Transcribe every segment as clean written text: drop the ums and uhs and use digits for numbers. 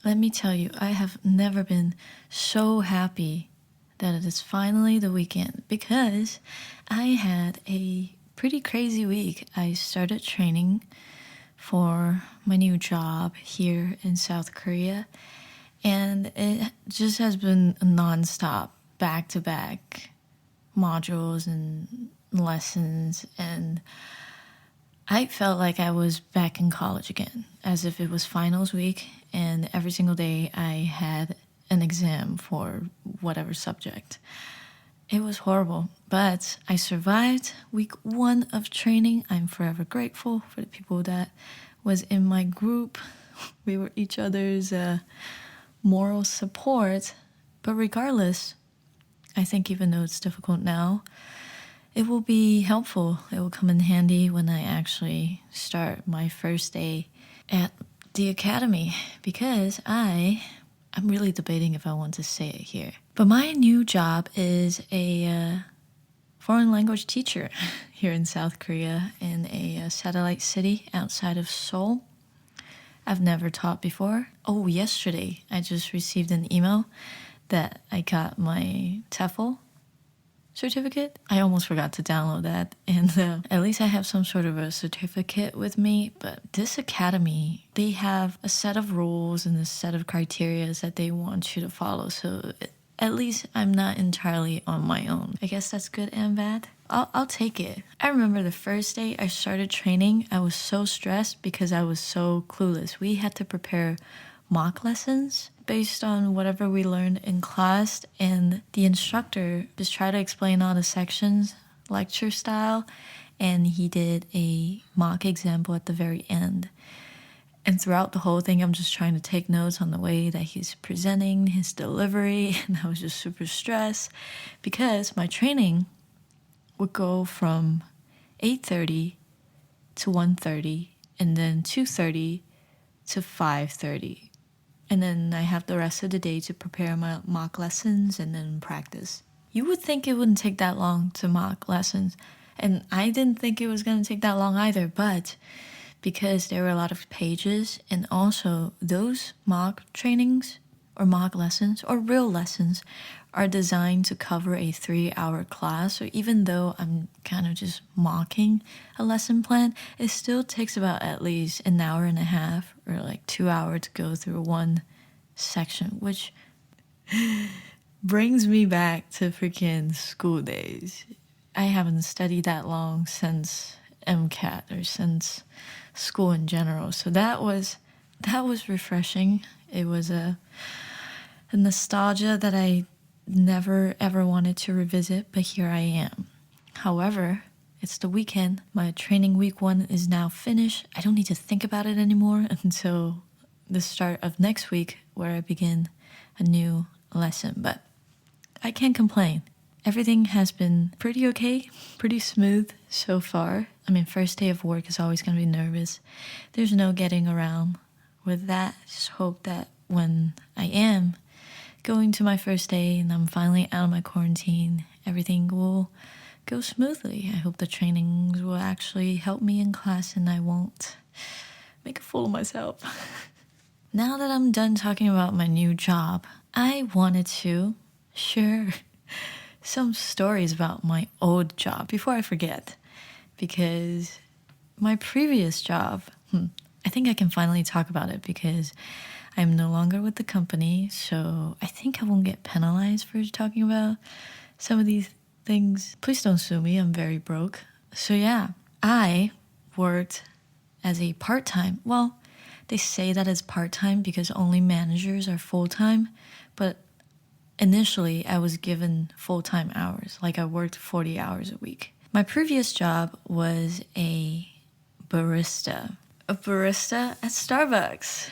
Let me tell you, I have never been so happy that it is finally the weekend because I had a pretty crazy week. I started training for my new job here in South Korea, and it just has been nonstop, back to back modules and lessons, and I felt like I was back in college again, as if it was finals week, and every single day I had an exam for whatever subject. It was horrible, but I survived week one of training. I'm forever grateful for the people that was in my group. We were each other's moral support. But regardless, I think even though it's difficult now, it will be helpful. It will come in handy when I actually start my first day at the academy, because I'm really debating if I want to say it here. But my new job is a foreign language teacher here in South Korea in a satellite city outside of Seoul. I've never taught before. Oh, yesterday I just received an email that I got my TEFL certificate. I almost forgot to download that, and at least I have some sort of a certificate with me. But this academy, they have a set of rules and a set of criteria that they want you to follow, so at least I'm not entirely on my own. I guess that's good and bad. I'll take it. I remember the first day I started training, I was so stressed because I was so clueless. We had to prepare mock lessons based on whatever we learned in class, and the instructor just tried to explain all the sections lecture style, and he did a mock example at the very end. And throughout the whole thing, I'm just trying to take notes on the way that he's presenting, his delivery, and I was just super stressed because my training would go from 8:30 to 1:30, and then 2:30 to 5:30. And then I have the rest of the day to prepare my mock lessons and then practice. You would think it wouldn't take that long to mock lessons, and I didn't think it was going to take that long either, but because there were a lot of pages, and also those mock trainings or mock lessons or real lessons are designed to cover a 3-hour class. So even though I'm kind of just mocking a lesson plan, it still takes about at least an hour and a half or like 2 hours to go through one section, which brings me back to freaking school days. I haven't studied that long since MCAT or since school in general. So that was refreshing. It was a nostalgia that I never ever wanted to revisit, but here I am. However, it's the weekend. My training week one is now finished. I don't need to think about it anymore until the start of next week, where I begin a new lesson. But I can't complain. Everything has been pretty okay, pretty smooth so far. I mean, first day of work is always going to be nervous. There's no getting around with that. Just hope that when I am going to my first day and I'm finally out of my quarantine, everything will go smoothly. I hope the trainings will actually help me in class and I won't make a fool of myself. Now that I'm done talking about my new job, I wanted to share some stories about my old job before I forget, because my previous job, I think I can finally talk about it because I'm no longer with the company, so I think I won't get penalized for talking about some of these things. Please don't sue me, I'm very broke. So yeah, I worked as a part-time, well, they say that it's part-time because only managers are full-time, but initially I was given full-time hours, like I worked 40 hours a week. My previous job was a barista at Starbucks.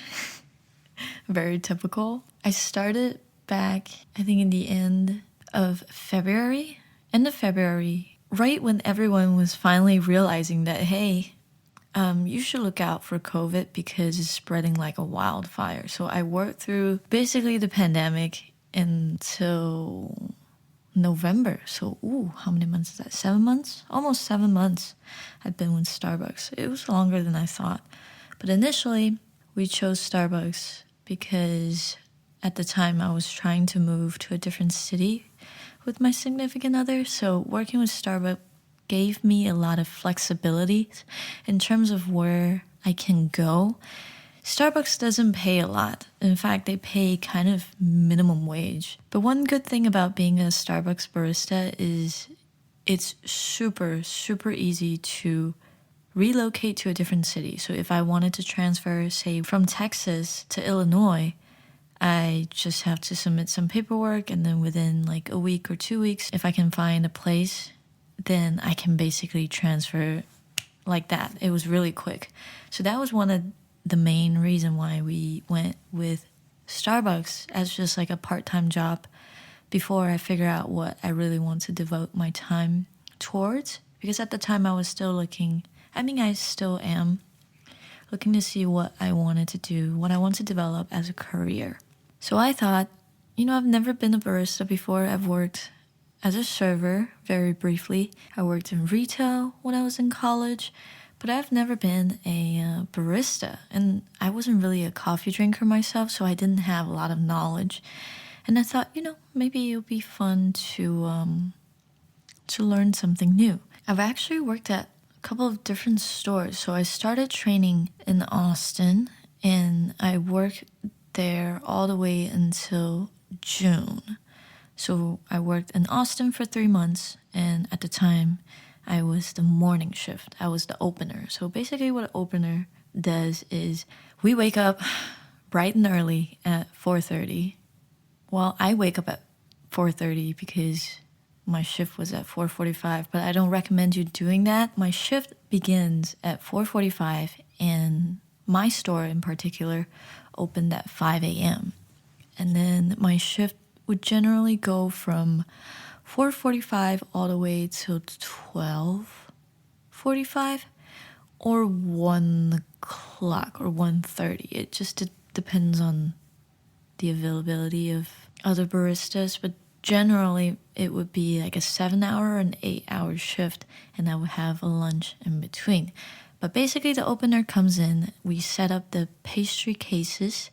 Very typical. I started back, I think in the end of February, right when everyone was finally realizing that, hey, you should look out for COVID because it's spreading like a wildfire. So I worked through basically the pandemic until November. So, how many months is that? 7 months? Almost 7 months I've been with Starbucks. It was longer than I thought. But initially, we chose Starbucks because at the time I was trying to move to a different city with my significant other. So working with Starbucks gave me a lot of flexibility in terms of where I can go. Starbucks doesn't pay a lot. In fact, they pay kind of minimum wage. But one good thing about being a Starbucks barista is it's super, super easy to relocate to a different city. So if I wanted to transfer, say, from Texas to Illinois, I just have to submit some paperwork, and then within like a week or 2 weeks, if I can find a place, then I can basically transfer like that. It was really quick. So that was one of the main reason why we went with Starbucks as just like a part-time job before I figure out what I really want to devote my time towards. Because at the time I was still looking, I still am looking to see what I wanted to do, what I want to develop as a career. So I thought, I've never been a barista before. I've worked as a server very briefly. I worked in retail when I was in college, but I've never been a barista. And I wasn't really a coffee drinker myself, so I didn't have a lot of knowledge. And I thought, maybe it would be fun to learn something new. I've actually worked at a couple of different stores. So I started training in Austin, and I worked there all the way until June. So I worked in Austin for 3 months, and at the time, I was the morning shift. I was the opener. So basically what an opener does is we wake up bright and early at 4:30. Well, I wake up at 4:30 because my shift was at 4:45, but I don't recommend you doing that. My shift begins at 4:45, and my store in particular opened at 5 a.m. And then my shift would generally go from 4:45 all the way till 12:45 or 1 o'clock or 1:30. It just depends on the availability of other baristas, but generally it would be like a 7-hour or an 8-hour shift, and I would have a lunch in between. But basically the opener comes in, we set up the pastry cases,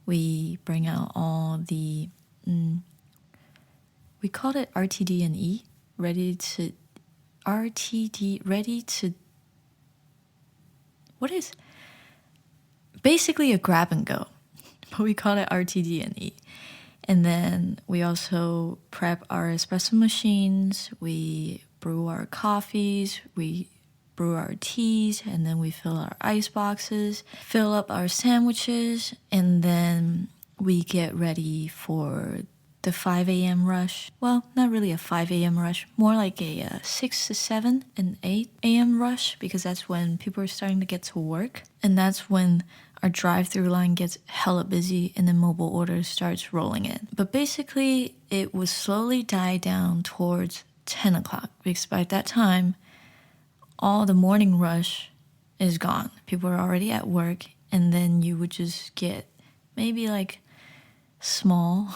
we bring out all the we called it RTD&E, what is basically a grab and go, but we call it RTD&E. And then we also prep our espresso machines, we brew our coffees, we brew our teas, and then we fill our ice boxes, fill up our sandwiches, and then we get ready for the 5 a.m. rush. Well, not really a 5 a.m. rush, more like a 6 to 7 and 8 a.m. rush, because that's when people are starting to get to work. And that's when our drive-through line gets hella busy and then mobile orders starts rolling in. But basically, it would slowly die down towards 10 o'clock, because by that time, all the morning rush is gone. People are already at work, and then you would just get maybe like small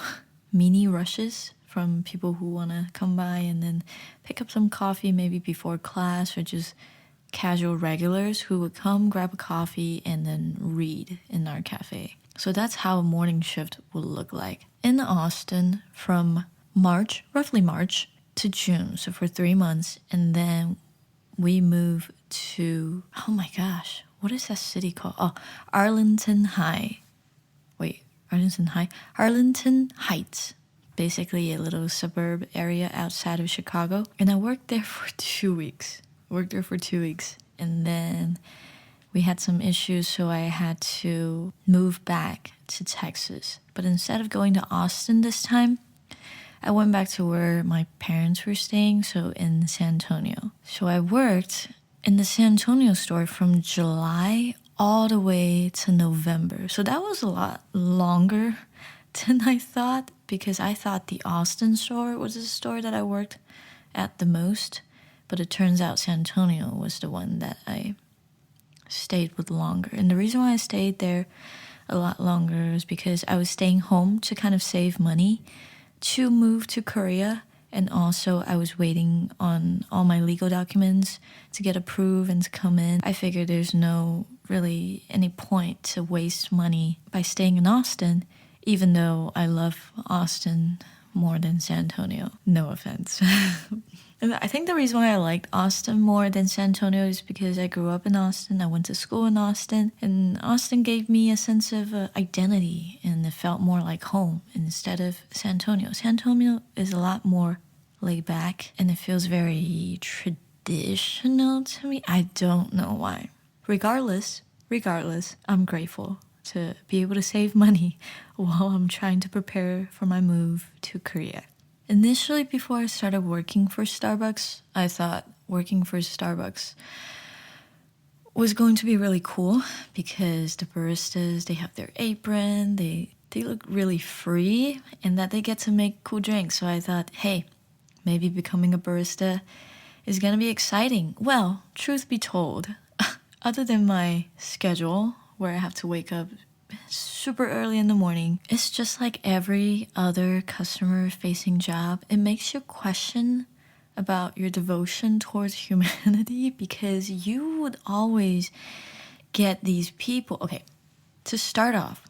mini rushes from people who want to come by and then pick up some coffee maybe before class, or just casual regulars who would come grab a coffee and then read in our cafe. So that's how a morning shift would look like in Austin from roughly March to June, so for 3 months. And then we moved to, oh my gosh, what is that city called? Arlington Heights, basically a little suburb area outside of Chicago. And I worked there for 2 weeks. And then we had some issues, so I had to move back to Texas. But instead of going to Austin this time, I went back to where my parents were staying, so in San Antonio. So I worked in the San Antonio store from July all the way to November. So that was a lot longer than I thought, because I thought the Austin store was the store that I worked at the most. But it turns out San Antonio was the one that I stayed with longer. And the reason why I stayed there a lot longer is because I was staying home to kind of save money to move to Korea. And also I was waiting on all my legal documents to get approved and to come in. I figured there's no really any point to waste money by staying in Austin, even though I love Austin more than San Antonio. No offense. And I think the reason why I liked Austin more than San Antonio is because I grew up in Austin, I went to school in Austin, and Austin gave me a sense of identity, and it felt more like home instead of San Antonio. San Antonio is a lot more laid back, and it feels very traditional to me. I don't know why. Regardless, I'm grateful to be able to save money while I'm trying to prepare for my move to Korea. Initially, before I started working for Starbucks, I thought working for Starbucks was going to be really cool because the baristas, they have their apron, they look really free, and that they get to make cool drinks. So I thought, hey, maybe becoming a barista is gonna be exciting. Well, truth be told, other than my schedule where I have to wake up super early in the morning, it's just like every other customer facing job. It makes you question about your devotion towards humanity because you would always get these people. Okay, to start off,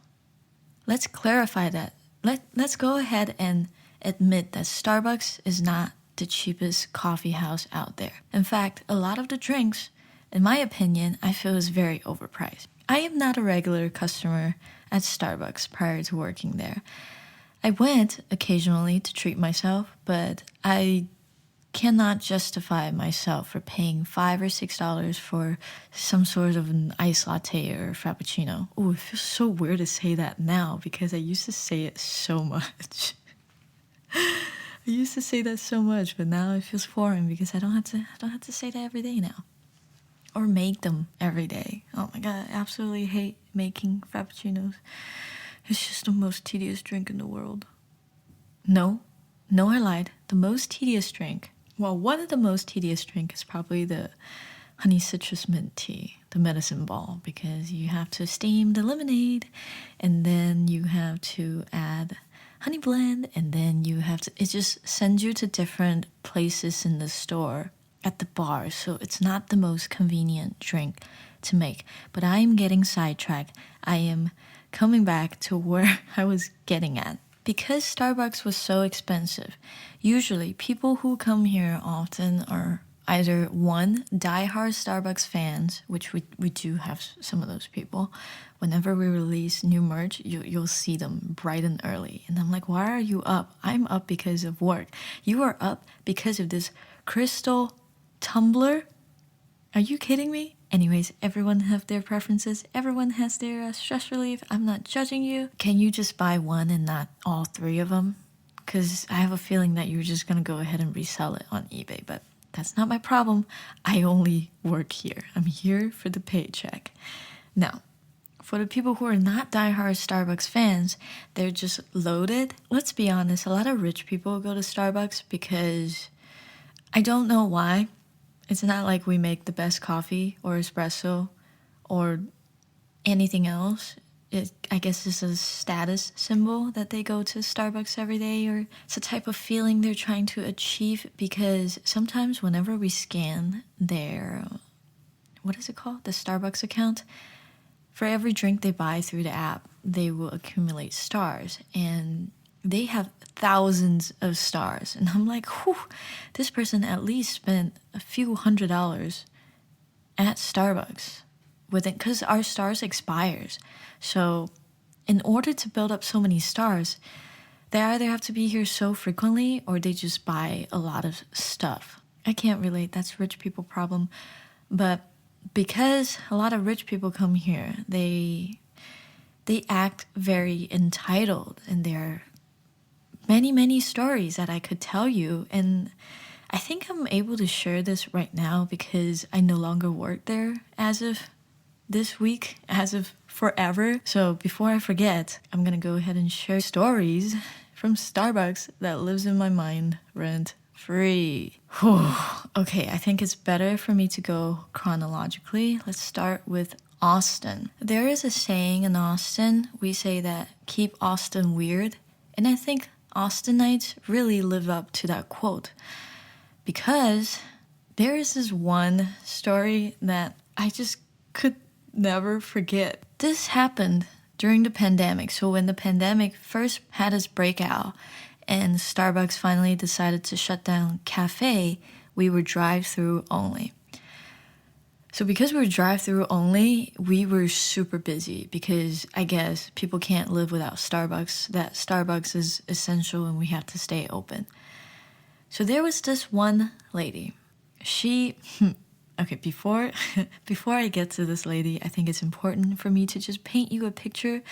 let's clarify that. Let's go ahead and admit that Starbucks is not the cheapest coffee house out there. In fact, a lot of the drinks, in my opinion, I feel is very overpriced. I am not a regular customer at Starbucks prior to working there. I went occasionally to treat myself, but I cannot justify myself for paying $5 or $6 for some sort of an iced latte or frappuccino. Oh, it feels so weird to say that now because I used to say it so much. I used to say that so much, but now it feels foreign because I don't have to say that every day now. Or make them every day. Oh my god, I absolutely hate making frappuccinos. It's just the most tedious drink in the world. No, I lied. The most tedious drink. Well, one of the most tedious drink is probably the honey citrus mint tea, the medicine ball, because you have to steam the lemonade, and then you have to add honey blend, and then you have to. It just sends you to different places in the store. At the bar, so it's not the most convenient drink to make. But I am getting sidetracked. I am coming back to where I was getting at. Because Starbucks was so expensive, usually people who come here often are either one, diehard Starbucks fans, which we do have some of those people. Whenever we release new merch, you'll see them bright and early. And I'm like, why are you up? I'm up because of work. You are up because of this crystal tumbler? Are you kidding me? Anyways, everyone have their preferences. Everyone has their stress relief. I'm not judging you. Can you just buy one and not all three of them? Because I have a feeling that you're just going to go ahead and resell it on eBay. But that's not my problem. I only work here. I'm here for the paycheck. Now, for the people who are not diehard Starbucks fans, they're just loaded. Let's be honest, a lot of rich people go to Starbucks because I don't know why. It's not like we make the best coffee or espresso or anything else. I guess it's a status symbol that they go to Starbucks every day, or it's a type of feeling they're trying to achieve because sometimes whenever we scan their, what is it called? The Starbucks account, for every drink they buy through the app, they will accumulate stars, and they have thousands of stars. And I'm like, whew, this person at least spent a few $100s at Starbucks with it, because our stars expires. So in order to build up so many stars, they either have to be here so frequently or they just buy a lot of stuff. I can't relate, that's rich people problem. But because a lot of rich people come here, they act very entitled, and they're many stories that I could tell you, and I think I'm able to share this right now because I no longer work there as of this week, as of forever. So before I forget, I'm gonna go ahead and share stories from Starbucks that lives in my mind rent free. Okay, I think it's better for me to go chronologically. Let's start with Austin. There is a saying in Austin, we say that keep Austin weird, and I think Austinites really live up to that quote, because there is this one story that I just could never forget. This happened during the pandemic. So when the pandemic first had its breakout and Starbucks finally decided to shut down cafe, we were drive-through only. So because we were drive-through only, we were super busy because I guess people can't live without Starbucks. That Starbucks is essential and we have to stay open. So there was this one lady. Okay, before I get to this lady, I think it's important for me to just paint you a picture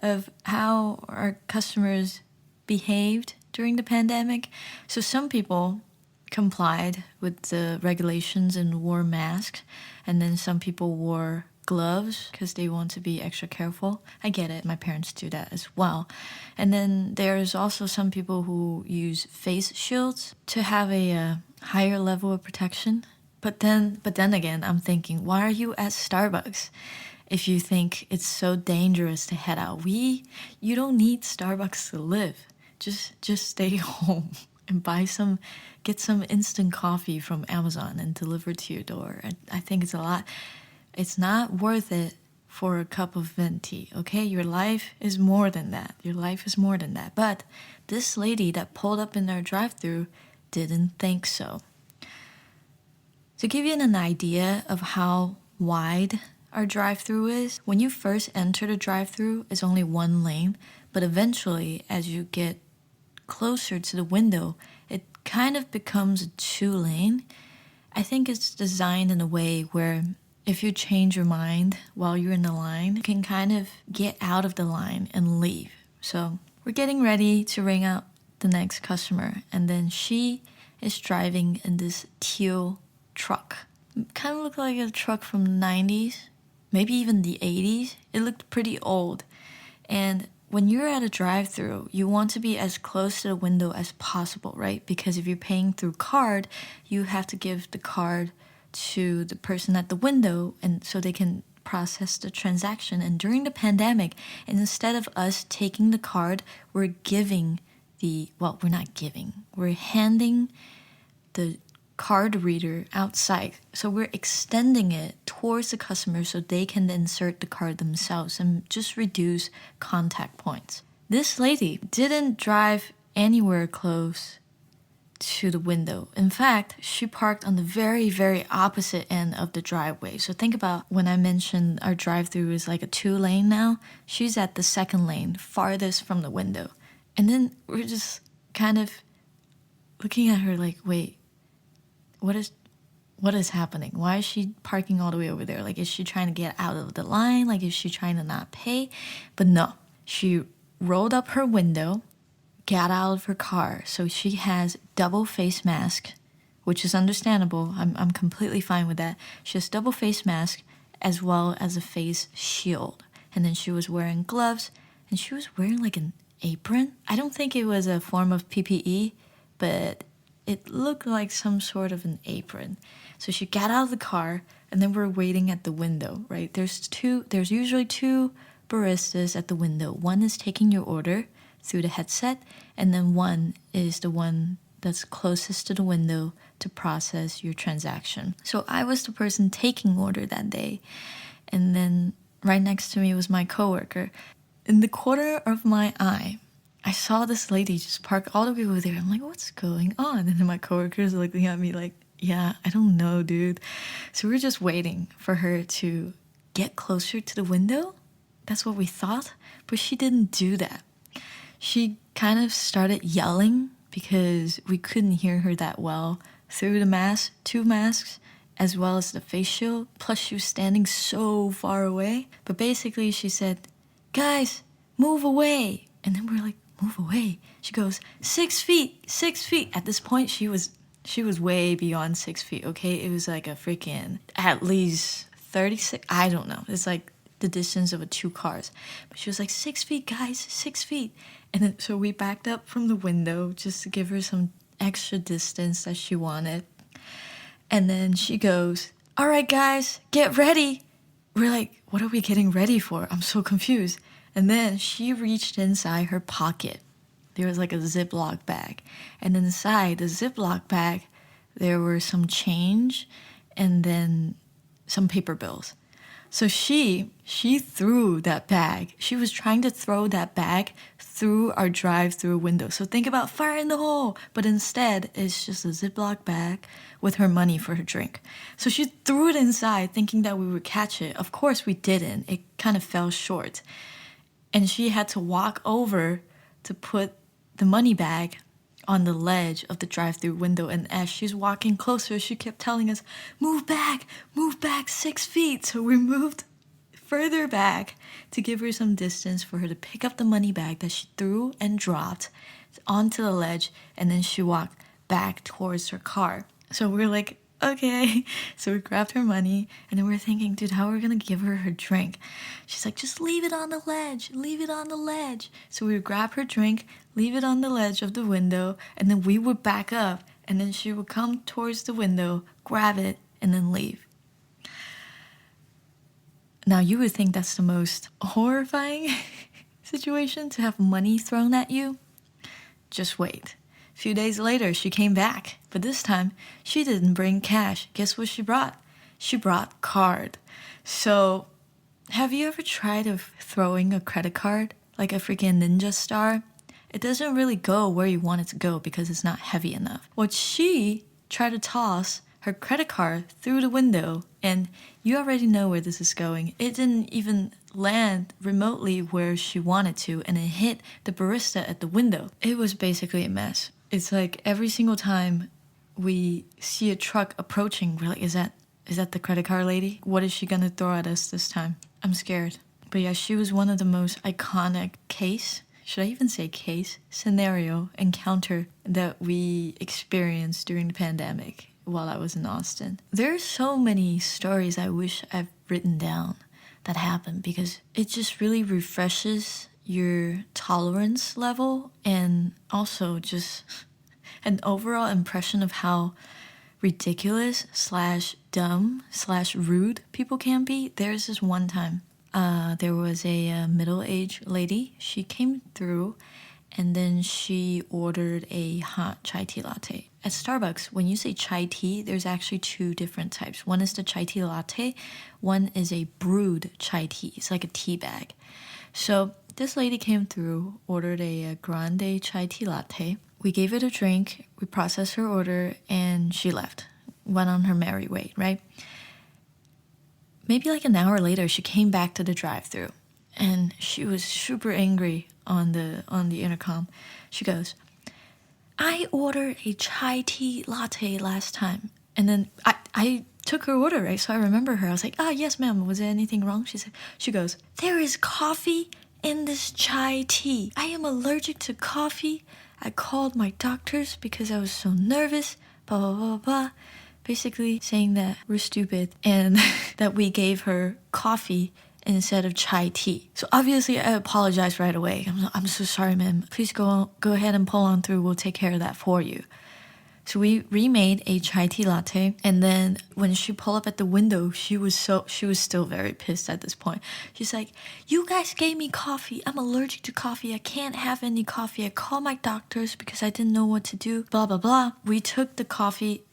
of how our customers behaved during the pandemic. So some people complied with the regulations and wore masks, and then some people wore gloves because they want to be extra careful. I get it, my parents do that as well. And then there's also some people who use face shields to have a higher level of protection. But then again, I'm thinking, why are you at Starbucks if you think it's so dangerous to head out? You don't need Starbucks to live. Just stay home and get some instant coffee from Amazon and deliver to your door. I think it's not worth it for a cup of venti, okay? Your life is more than that. But this lady that pulled up in our drive-thru didn't think so. To give you an idea of how wide our drive-thru is, when you first enter the drive-thru, it's only one lane, but eventually, as you get closer to the window, it kind of becomes a 2-lane. I think it's designed in a way where if you change your mind while you're in the line, you can kind of get out of the line and leave. So we're getting ready to ring out the next customer, and then she is driving in this teal truck. Kind of looked like a truck from the 90s, maybe even the 80s. It looked pretty old. And when you're at a drive-thru, you want to be as close to the window as possible, right? Because if you're paying through card, you have to give the card to the person at the window and so they can process the transaction. And during the pandemic, instead of us taking the card, we're handing the card reader outside. So we're extending it towards the customer so they can insert the card themselves and just reduce contact points. This lady didn't drive anywhere close to the window. In fact, she parked on the very, very opposite end of the driveway. So think about when I mentioned our drive-thru is like a 2-lane now. She's at the 2nd lane, farthest from the window. And then we're just kind of looking at her like, wait, what is happening? Why is she parking all the way over there? Like, is she trying to get out of the line? Like, is she trying to not pay? But no, she rolled up her window, got out of her car. So she has double face mask, which is understandable. I'm completely fine with that. She has double face mask as well as a face shield. And then she was wearing gloves and she was wearing like an apron. I don't think it was a form of PPE, but it looked like some sort of an apron. So she got out of the car and then we're waiting at the window, right? There's usually 2 baristas at the window. One is taking your order through the headset, and then one is the one that's closest to the window to process your transaction. So I was the person taking order that day, and then right next to me was my coworker. In the corner of my eye, I saw this lady just park all the way over there. I'm like, what's going on? And then my coworker's looking at me like, yeah, I don't know, dude. So we're just waiting for her to get closer to the window. That's what we thought, but she didn't do that. She kind of started yelling because we couldn't hear her that well through the 2 masks, as well as the face shield. Plus she was standing so far away. But basically she said, guys, move away. And then we're like, move away. She goes, 6 feet, 6 feet. At this point, she was way beyond 6 feet, okay? It was like a freaking, at least 36, I don't know. It's like the distance of 2 cars. But she was like, 6 feet, guys, 6 feet. And then, so we backed up from the window just to give her some extra distance that she wanted. And then she goes, all right, guys, get ready. We're like, what are we getting ready for? I'm so confused. And then she reached inside her pocket. There was like a Ziploc bag. And inside the Ziploc bag, there were some change and then some paper bills. So she threw that bag. She was trying to throw that bag through our drive-through window. So think about fire in the hole, but instead it's just a Ziploc bag with her money for her drink. So she threw it inside thinking that we would catch it. Of course we didn't. It kind of fell short. And she had to walk over to put the money bag on the ledge of the drive-through window, and as she's walking closer, she kept telling us, move back 6 feet. So we moved further back to give her some distance for her to pick up the money bag that she threw and dropped onto the ledge, and then she walked back towards her car. So we're like, okay. So we grabbed her money, and then we're thinking, dude, how are we gonna give her drink? She's like, just leave it on the ledge, leave it on the ledge. So we would grab her drink, leave it on the ledge of the window, and then we would back up, and then she would come towards the window, grab it, and then leave. Now you would think that's the most horrifying situation, to have money thrown at you. Just wait. A few days later, she came back, but this time she didn't bring cash. Guess what she brought? She brought card. So, have you ever tried of throwing a credit card like a freaking ninja star? It doesn't really go where you want it to go because it's not heavy enough. Well, she tried to toss her credit card through the window, and you already know where this is going. It didn't even land remotely where she wanted to, and it hit the barista at the window. It was basically a mess. It's like every single time we see a truck approaching, we're like, is that the credit card lady? What is she gonna throw at us this time? I'm scared. But yeah, she was one of the most iconic scenario encounter that we experienced during the pandemic while I was in Austin. There are so many stories I wish I've written down that happened, because it just really refreshes your tolerance level, and also just an overall impression of how ridiculous / dumb / rude people can be. There's this one time, there was a middle-aged lady. She came through, and then she ordered a hot chai tea latte. At Starbucks, when you say chai tea, there's actually two different types. One is the chai tea latte, one is a brewed chai tea. It's like a tea bag. So this lady came through, ordered a grande chai tea latte. We gave it a drink, we processed her order, and she left. Went on her merry way, right? Maybe like an hour later, she came back to the drive-thru, and she was super angry on the intercom. She goes, I ordered a chai tea latte last time. And then I took her order, right? So I remember her. I was like, yes, ma'am. Was there anything wrong? She goes, there is coffee in this chai tea. I am allergic to coffee. I called my doctors because I was so nervous. Blah, blah, blah, blah. Basically saying that we're stupid and that we gave her coffee instead of chai tea. So obviously I apologized right away. I'm so sorry, ma'am. Please go ahead and pull on through. We'll take care of that for you. So we remade a chai tea latte, and then when she pulled up at the window, she was still very pissed at this point. She's like, you guys gave me coffee. I'm allergic to coffee. I can't have any coffee. I called my doctors because I didn't know what to do. Blah, blah, blah. We took the coffee.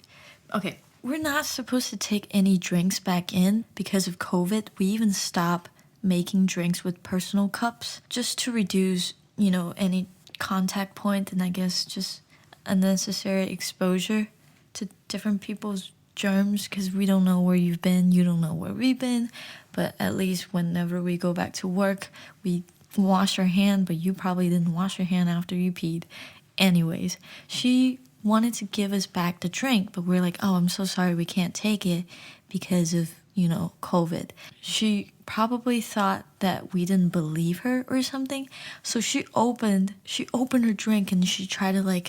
Okay, we're not supposed to take any drinks back in because of COVID. We even stopped making drinks with personal cups just to reduce, any contact point, and I guess just unnecessary exposure to different people's germs, because we don't know where you've been, you don't know where we've been. But at least whenever we go back to work, we wash our hand, but you probably didn't wash your hand after you peed. Anyways, she wanted to give us back the drink, but we're like, I'm so sorry, we can't take it because of COVID. She probably thought that we didn't believe her or something, so she opened her drink and she tried to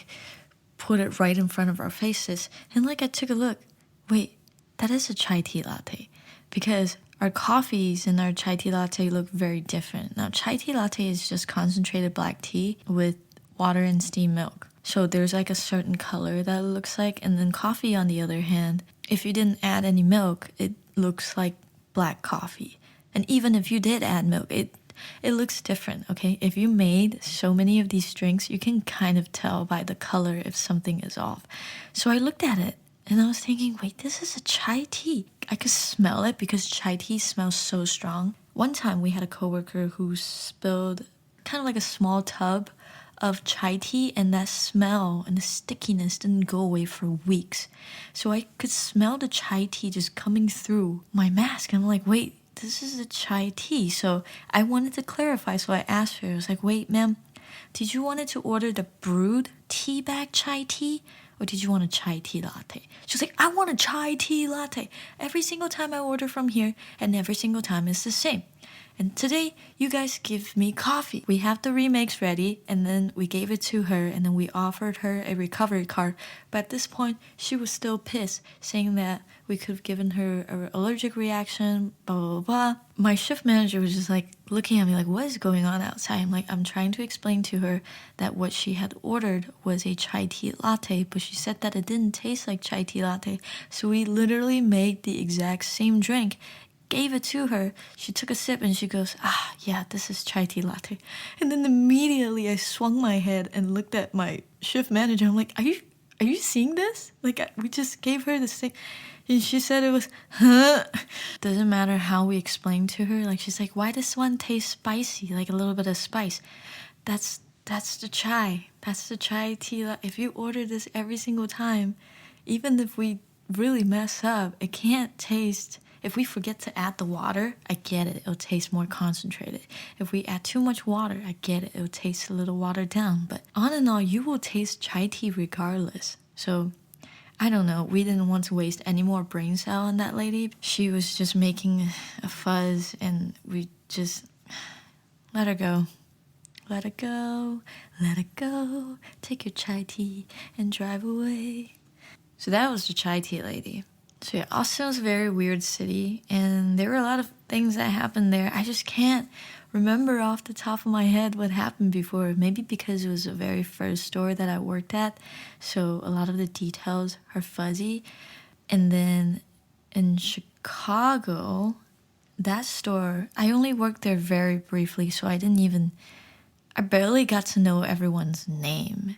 put it right in front of our faces. And I took a look. Wait, that is a chai tea latte, because our coffees and our chai tea latte look very different. Now, chai tea latte is just concentrated black tea with water and steamed milk. So there's a certain color that it looks like. And then coffee, on the other hand, if you didn't add any milk, it looks like black coffee. And even if you did add milk, it looks different, okay? If you made so many of these drinks, you can kind of tell by the color if something is off. So I looked at it And I was thinking, wait, this is a chai tea. I could smell it because chai tea smells so strong. One time we had a coworker who spilled kind of like a small tub of chai tea, and that smell and the stickiness didn't go away for weeks. So I could smell the chai tea just coming through my mask. And I'm like, wait, this is a chai tea. So I wanted to clarify. So I asked her, I was like, wait, ma'am, did you want to order the brewed tea bag chai tea? Or did you want a chai tea latte? She was like, I want a chai tea latte. Every single time I order from here, and every single time it's the same. And today, you guys give me coffee. We have the remakes ready, and then we gave it to her, and then we offered her a recovery card. But at this point, she was still pissed, saying that we could have given her an allergic reaction, blah, blah, blah, blah. My shift manager was just like looking at me like, what is going on outside? I'm like, I'm trying to explain to her that what she had ordered was a chai tea latte, but she said that it didn't taste like chai tea latte. So we literally made the exact same drink, gave it to her. She took a sip and she goes, ah, yeah, this is chai tea latte. And then immediately I swung my head and looked at my shift manager. I'm like, are you seeing this? Like, we just gave her this thing. And she said it was, huh? Doesn't matter how we explain to her. Like, she's like, why does one taste spicy? Like a little bit of spice. That's the chai. That's the chai tea. If you order this every single time, even if we really mess up, it can't taste. If we forget to add the water, I get it. It'll taste more concentrated. If we add too much water, I get it. It'll taste a little watered down. But on and all, you will taste chai tea regardless. So I don't know. We didn't want to waste any more brain cell on that lady. She was just making a fuzz, and we just let her go. Let it go. Let it go. Take your chai tea and drive away. So that was the chai tea lady. So yeah, Austin was a very weird city, and there were a lot of things that happened there. I just can't remember off the top of my head what happened before. Maybe because it was the very first store that I worked at, so a lot of the details are fuzzy. And then in Chicago, that store, I only worked there very briefly, so I barely got to know everyone's name.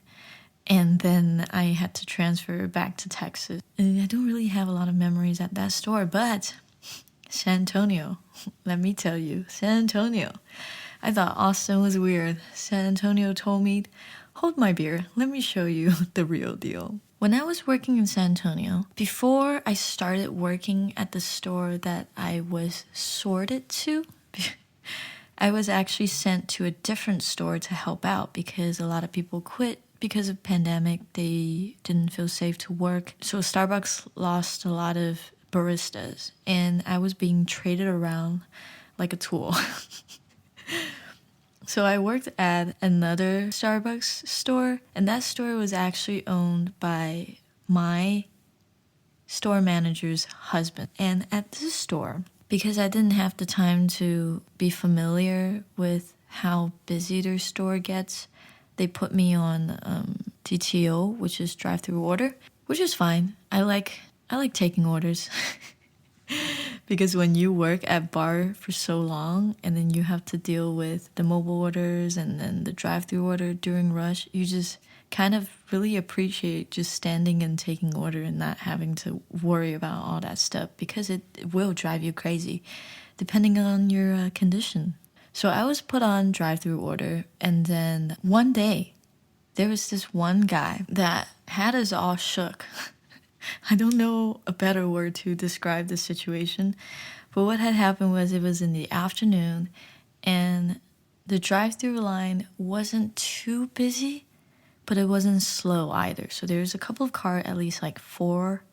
And then I had to transfer back to Texas. And I don't really have a lot of memories at that store, but San Antonio, let me tell you, San Antonio. I thought Austin was weird. San Antonio told me, hold my beer, let me show you the real deal. When I was working in San Antonio, before I started working at the store that I was sorted to, I was actually sent to a different store to help out because a lot of people quit. Because of pandemic, they didn't feel safe to work. So Starbucks lost a lot of baristas, and I was being traded around like a tool. So I worked at another Starbucks store, and that store was actually owned by my store manager's husband. And at this store, because I didn't have the time to be familiar with how busy their store gets, they put me on TTO, which is drive-through order, which is fine. I like taking orders. Because when you work at bar for so long and then you have to deal with the mobile orders and then the drive-through order during rush, you just kind of really appreciate just standing and taking order and not having to worry about all that stuff, because it will drive you crazy depending on your condition. So I was put on drive-through order, and then one day there was this one guy that had us all shook. I don't know a better word to describe the situation, but what had happened was it was in the afternoon, and the drive-through line wasn't too busy, but it wasn't slow either. So there was a couple of cars, at least like 4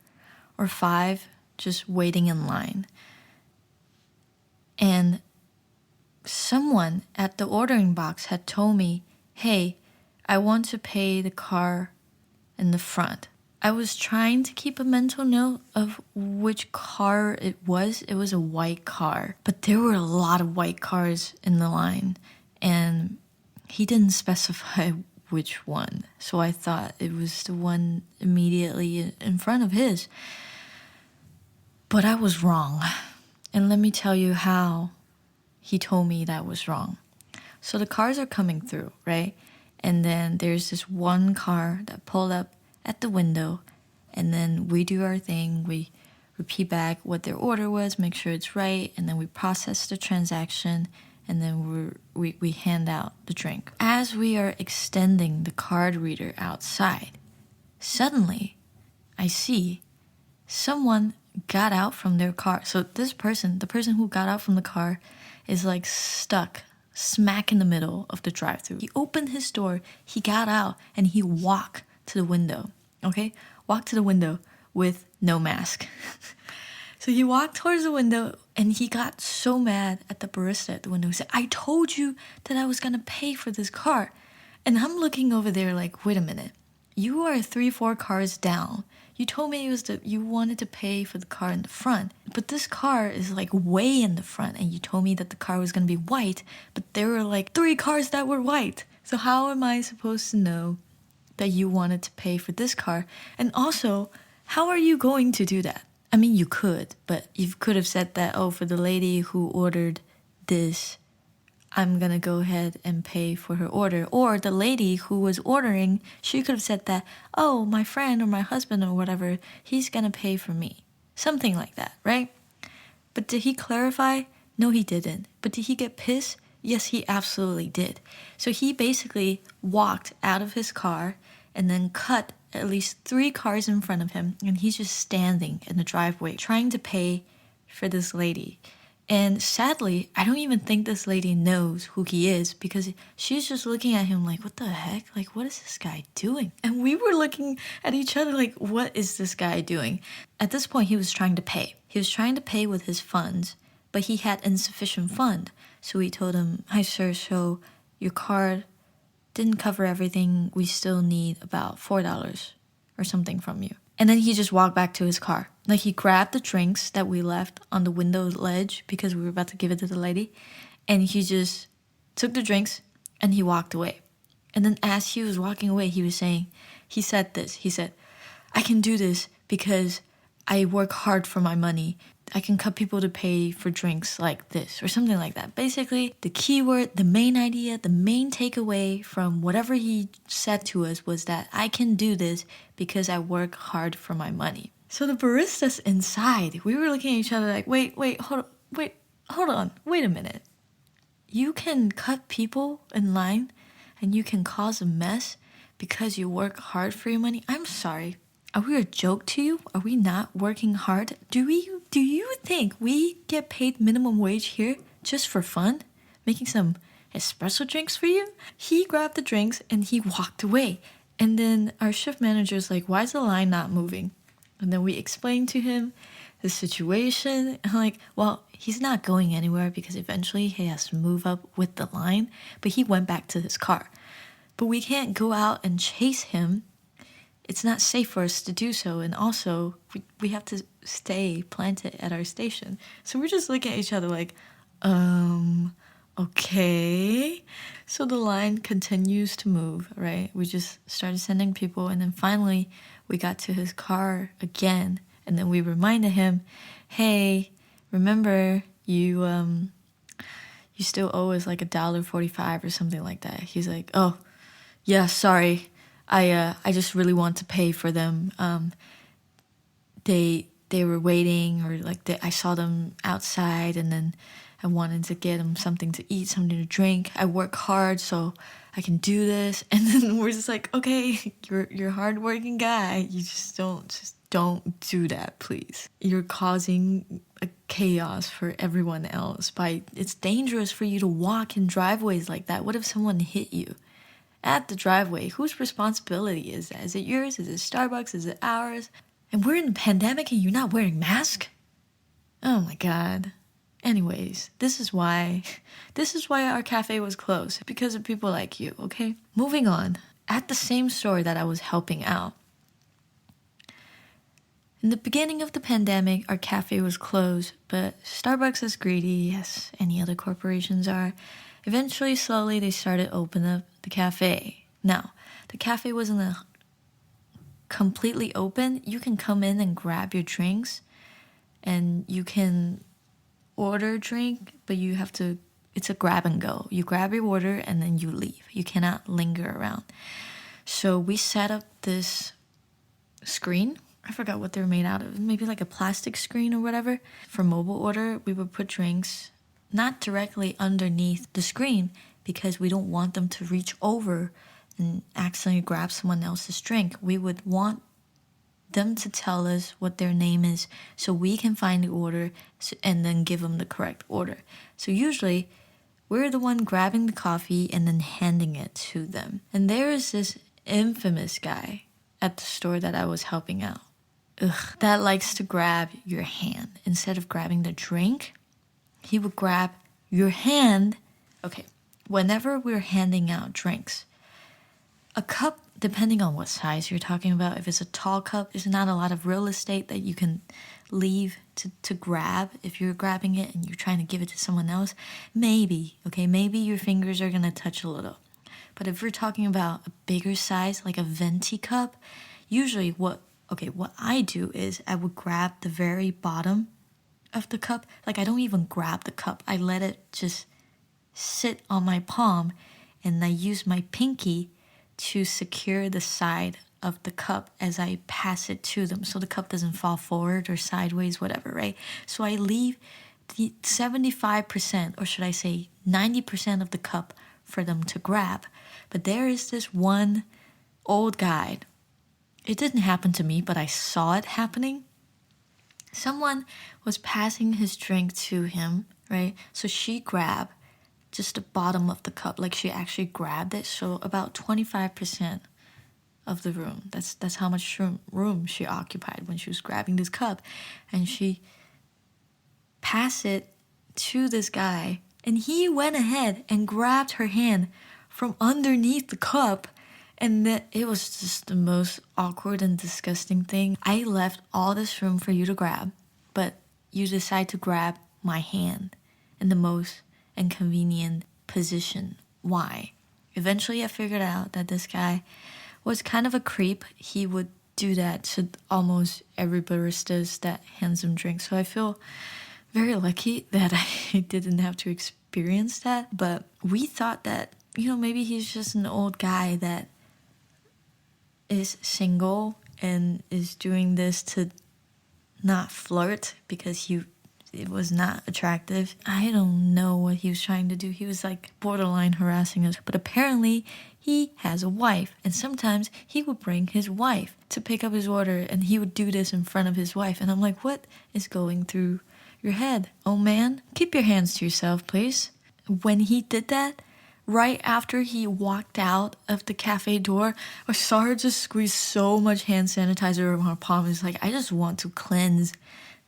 or 5, just waiting in line. And someone at the ordering box had told me, hey, I want to pay the car in the front. I was trying to keep a mental note of which car it was. It was a white car, but there were a lot of white cars in the line, and he didn't specify which one. So I thought it was the one immediately in front of his. But I was wrong. And let me tell you how he told me that was wrong. So the cars are coming through, right? And then there's this one car that pulled up at the window, and then we do our thing. We repeat back what their order was, make sure it's right, and then we process the transaction, and then we hand out the drink. As we are extending the card reader outside, suddenly I see someone got out from their car. So the person who got out from the car is like stuck smack in the middle of the drive-thru. He opened his door, he got out, and he walked to the window, okay? Walked to the window with no mask. So he walked towards the window and he got so mad at the barista at the window. He said, I told you that I was gonna pay for this car. And I'm looking over there like, wait a minute. You are 3-4 cars down. You told me you wanted to pay for the car in the front, but this car is like way in the front, and you told me that the car was gonna be white, but there were like 3 cars that were white. So how am I supposed to know that you wanted to pay for this car? And also, how are you going to do that? I mean, you could, but you could have said that, oh, for the lady who ordered this, I'm gonna go ahead and pay for her order. Or the lady who was ordering, she could have said that, oh, my friend or my husband or whatever, he's gonna pay for me. Something like that, right? But did he clarify? No, he didn't. But did he get pissed? Yes, he absolutely did. So he basically walked out of his car and then cut at least 3 cars in front of him, and he's just standing in the driveway trying to pay for this lady. And sadly, I don't even think this lady knows who he is, because she's just looking at him like, what the heck? Like, what is this guy doing? And we were looking at each other like, what is this guy doing? At this point, he was trying to pay. He was trying to pay with his funds, but he had insufficient fund. So we told him, hi sir, so your card didn't cover everything. We still need about $4 or something from you. And then he just walked back to his car. Like, he grabbed the drinks that we left on the window ledge because we were about to give it to the lady. And he just took the drinks and he walked away. And then as he was walking away, he said this. He said, I can do this because I work hard for my money. I can cut people to pay for drinks like this or something like that. Basically, the keyword, the main idea, the main takeaway from whatever he said to us was that I can do this because I work hard for my money. So the baristas inside, we were looking at each other like, wait, hold on, wait a minute. You can cut people in line and you can cause a mess because you work hard for your money? I'm sorry. Are we a joke to you? Are we not working hard? Do you think we get paid minimum wage here just for fun? Making some espresso drinks for you? He grabbed the drinks and he walked away. And then our shift manager's like, why is the line not moving? And then we explained to him the situation. And like, well, he's not going anywhere because eventually he has to move up with the line. But he went back to his car. But we can't go out and chase him. It's not safe for us to do so, and also we have to stay planted at our station. So we're just looking at each other like, okay. So the line continues to move, right? We just started sending people, and then finally we got to his car again, and then we reminded him, hey, remember you still owe us like $1.45 or something like that. He's like, oh, yeah, sorry. I just really want to pay for them. They were waiting, or like I saw them outside, and then I wanted to get them something to eat, something to drink. I work hard, so I can do this. And then we're just like, okay, you're a hardworking guy. You just don't do that, please. You're causing a chaos for everyone else. It's dangerous for you to walk in driveways like that. What if someone hit you at the driveway? Whose responsibility is that? Is it yours? Is it Starbucks? Is it ours? And we're in a pandemic and you're not wearing mask? Oh my God. Anyways, this is why our cafe was closed, because of people like you, okay? Moving on. At the same store that I was helping out, in the beginning of the pandemic, our cafe was closed, but Starbucks is greedy, as any other corporations are. Eventually, slowly, they started opening up the cafe. Now, the cafe wasn't completely open. You can come in and grab your drinks, and you can order a drink, but it's a grab and go. You grab your order, and then you leave. You cannot linger around. So we set up this screen I forgot what they were made out of. Maybe like a plastic screen or whatever. For mobile order, we would put drinks not directly underneath the screen because we don't want them to reach over and accidentally grab someone else's drink. We would want them to tell us what their name is so we can find the order and then give them the correct order. So usually we're the one grabbing the coffee and then handing it to them. And there is this infamous guy at the store that I was helping out. That likes to grab your hand. Instead of grabbing the drink, he would grab your hand. Okay, whenever we're handing out drinks, a cup, depending on what size you're talking about, if it's a tall cup, there's not a lot of real estate that you can leave to grab. If you're grabbing it and you're trying to give it to someone else, maybe your fingers are gonna touch a little. But if we're talking about a bigger size, like a venti cup, usually what I do is I would grab the very bottom of the cup. Like I don't even grab the cup. I let it just sit on my palm and I use my pinky to secure the side of the cup as I pass it to them so the cup doesn't fall forward or sideways, whatever, right? So I leave the 75%, or should I say 90% of the cup for them to grab. But there is this one old guy. It didn't happen to me, but I saw it happening. Someone was passing his drink to him, right? So she grabbed just the bottom of the cup, like she actually grabbed it. So about 25% of the room. That's how much room she occupied when she was grabbing this cup. And she passed it to this guy. And he went ahead and grabbed her hand from underneath the cup. And it was just the most awkward and disgusting thing. I left all this room for you to grab, but you decide to grab my hand in the most inconvenient position. Why? Eventually I figured out that this guy was kind of a creep. He would do that to almost every baristas that hands him drinks. So I feel very lucky that I didn't have to experience that. But we thought that, maybe he's just an old guy that is single and is doing this to not flirt because it was not attractive. I don't know what he was trying to do. He was like borderline harassing us. But apparently he has a wife. And sometimes he would bring his wife to pick up his order and he would do this in front of his wife. And I'm like, what is going through your head? Oh man, keep your hands to yourself, please. When he did that, right after he walked out of the cafe door, I saw her just squeeze so much hand sanitizer over her palm. It's like, I just want to cleanse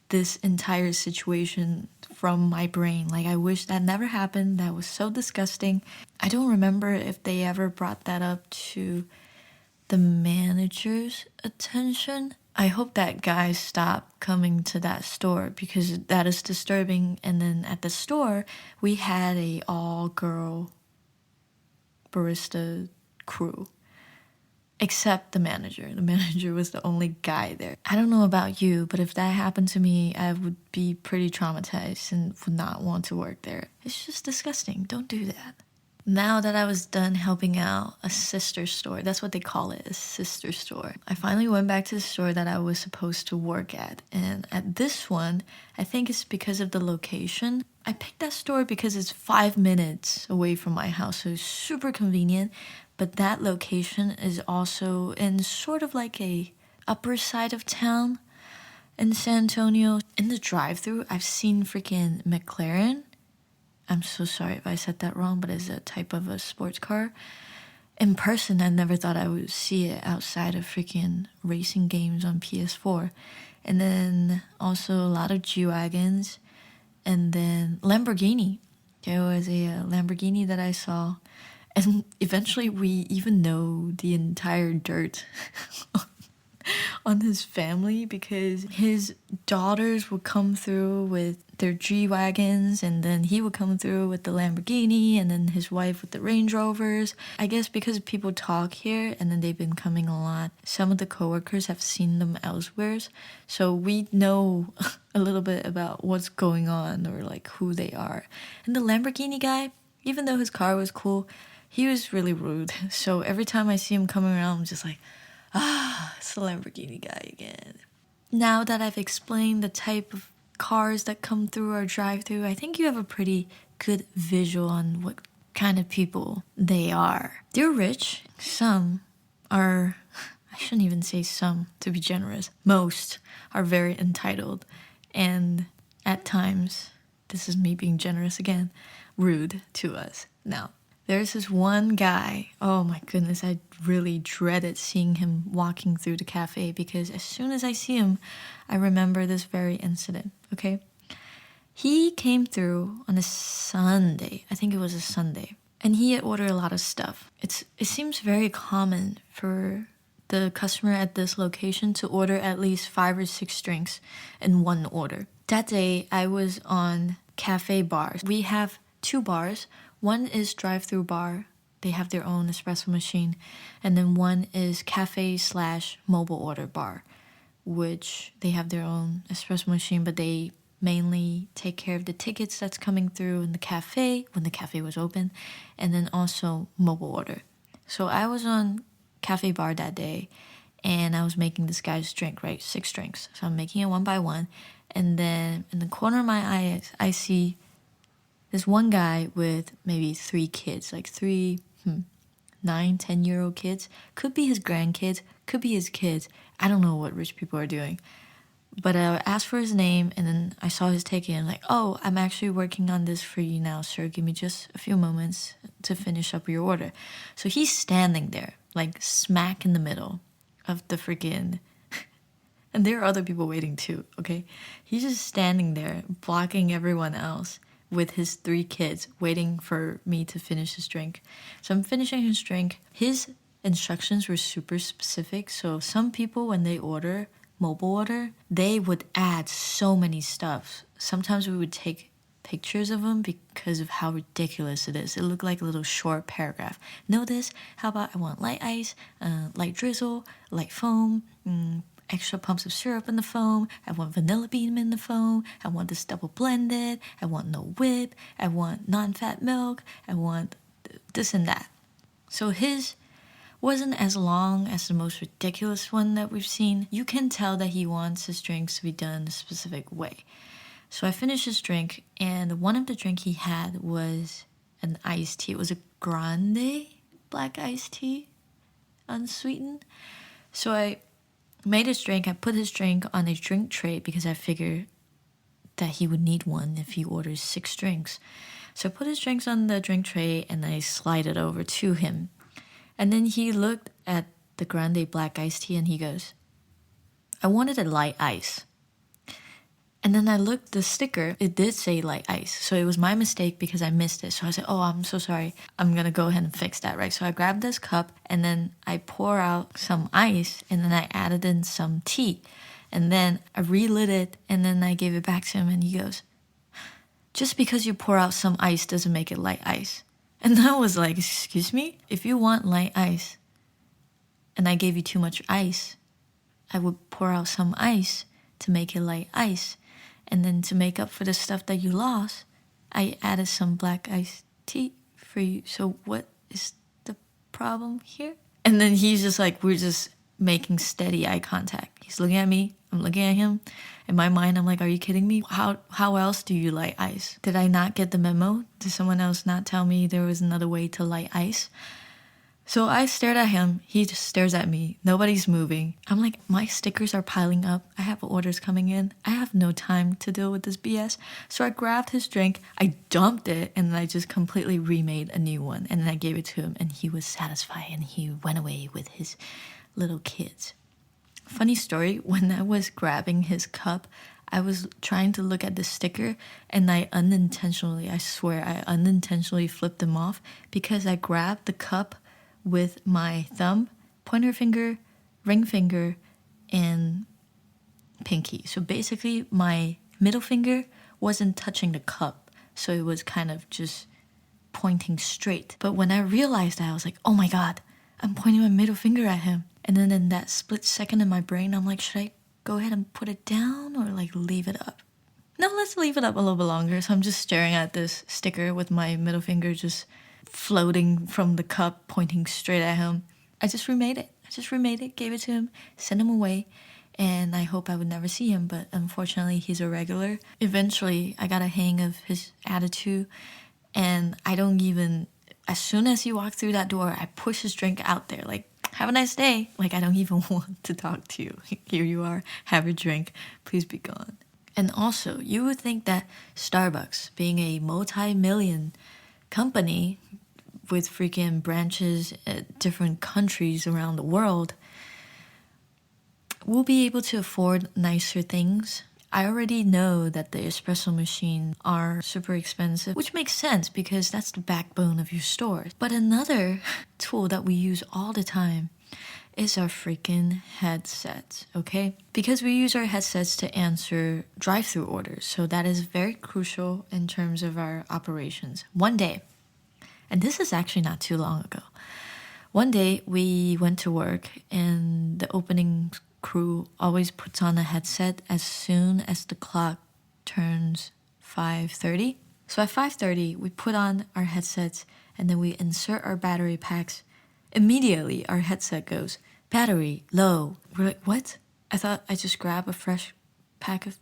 this entire situation from my brain. Like, I wish that never happened. That was so disgusting. I don't remember if they ever brought that up to the manager's attention. I hope that guy stopped coming to that store because that is disturbing. And then at the store, we had a all-girl barista crew, except the manager. The manager was the only guy there. I don't know about you, but if that happened to me, I would be pretty traumatized and would not want to work there. It's just disgusting. Don't do that. Now that I was done helping out a sister store, that's what they call it, a sister store, I finally went back to the store that I was supposed to work at. And at this one, I think it's because of the location. I picked that store because it's 5 minutes away from my house, so it's super convenient. But that location is also in sort of like a upper side of town in San Antonio. In the drive-thru, I've seen freaking McLaren. I'm so sorry if I said that wrong, but it's a type of a sports car. In person, I never thought I would see it outside of freaking racing games on PS4. And then also a lot of G-Wagons. And then Lamborghini. There was a Lamborghini that I saw. And eventually we even know the entire dirt on his family because his daughters would come through with their G-Wagons and then he would come through with the Lamborghini and then his wife with the Range Rovers. I guess because people talk here and then they've been coming a lot, some of the coworkers have seen them elsewhere. So we know a little bit about what's going on or like who they are. And the Lamborghini guy, even though his car was cool, he was really rude. So every time I see him coming around, I'm just like, it's the Lamborghini guy again. Now that I've explained the type of cars that come through our drive-thru, I think you have a pretty good visual on what kind of people they are. They're rich. Some are, I shouldn't even say some to be generous. Most are very entitled. And at times, this is me being generous again, rude to us. Now, there's this one guy, oh my goodness, I really dreaded seeing him walking through the cafe because as soon as I see him, I remember this very incident, okay? He came through on a Sunday, I think it was a Sunday, and he had ordered a lot of stuff. It seems very common for the customer at this location to order at least 5 or 6 drinks in one order. That day, I was on cafe bars. We have 2 bars. One is drive-through bar. They have their own espresso machine. And then one is cafe/mobile order bar, which they have their own espresso machine, but they mainly take care of the tickets that's coming through in the cafe when the cafe was open, and then also mobile order. So I was on cafe bar that day, and I was making this guy's drink, right? 6 drinks. So I'm making it one by one. And then in the corner of my eye, I see this one guy with maybe 3 kids, like 3, 9, 10-year-old kids. Could be his grandkids, could be his kids. I don't know what rich people are doing. But I asked for his name, and then I saw his ticket, and I'm like, oh, I'm actually working on this for you now, sir. Give me just a few moments to finish up your order. So he's standing there, like smack in the middle of the freaking... and there are other people waiting too, okay? He's just standing there, blocking everyone else with his 3 kids, waiting for me to finish his drink. So I'm finishing his drink. His instructions were super specific. So some people, when they order, mobile order, they would add so many stuff. Sometimes we would take pictures of them because of how ridiculous it is. It looked like a little short paragraph. Know this? How about I want light ice, light drizzle, light foam, extra pumps of syrup in the foam. I want vanilla bean in the foam. I want this double blended. I want no whip. I want non-fat milk. I want this and that. So his wasn't as long as the most ridiculous one that we've seen. You can tell that he wants his drinks to be done a specific way. So I finished his drink, and one of the drink he had was an iced tea. It was a grande black iced tea, unsweetened. So I made his drink. I put his drink on a drink tray because I figured that he would need one if he orders 6 drinks. So I put his drinks on the drink tray, and I slide it over to him. And then he looked at the grande black iced tea and he goes, I wanted a light ice. And then I looked, the sticker, it did say light ice. So it was my mistake because I missed it. So I said, oh, I'm so sorry. I'm going to go ahead and fix that, right? So I grabbed this cup and then I pour out some ice and then I added in some tea. And then I relit it and then I gave it back to him and he goes, just because you pour out some ice doesn't make it light ice. And I was like, excuse me? If you want light ice and I gave you too much ice, I would pour out some ice to make it light ice. And then to make up for the stuff that you lost, I added some black iced tea for you. So what is the problem here? And then he's just like, we're just making steady eye contact. He's looking at me, I'm looking at him. In my mind, I'm like, are you kidding me? How else do you light ice? Did I not get the memo? Did someone else not tell me there was another way to light ice? So I stared at him. He just stares at me. Nobody's moving. I'm like, my stickers are piling up. I have orders coming in. I have no time to deal with this BS. So I grabbed his drink. I dumped it. And then I just completely remade a new one. And then I gave it to him. And he was satisfied. And he went away with his little kids. Funny story. When I was grabbing his cup, I was trying to look at the sticker. And I unintentionally flipped him off. Because I grabbed the cup with my thumb, pointer finger, ring finger, and pinky. So basically my middle finger wasn't touching the cup, so it was kind of just pointing straight. But when I realized that, I was like, oh my god, I'm pointing my middle finger at him. And then in that split second in my brain, I'm like, should I go ahead and put it down or like leave it up? No, let's leave it up a little bit longer. So I'm just staring at this sticker with my middle finger just floating from the cup, pointing straight at him. I just remade it, gave it to him, sent him away, and I hope I would never see him, but unfortunately he's a regular. Eventually I got a hang of his attitude, and I don't even, as soon as he walked through that door, I push his drink out there like, have a nice day. Like, I don't even want to talk to you. Here you are, have your drink, please be gone. And also, you would think that Starbucks, being a multi-million company with freaking branches at different countries around the world, will be able to afford nicer things. I already know that the espresso machines are super expensive, which makes sense because that's the backbone of your store. But another tool that we use all the time is our freaking headsets, okay? Because we use our headsets to answer drive-thru orders, so that is very crucial in terms of our operations. One day, and this is actually not too long ago, one day we went to work and the opening crew always puts on a headset as soon as the clock turns 5:30. So at 5:30, we put on our headsets and then we insert our battery packs. Immediately, our headset goes, battery low. We're like, what? I thought I just grab a fresh pack of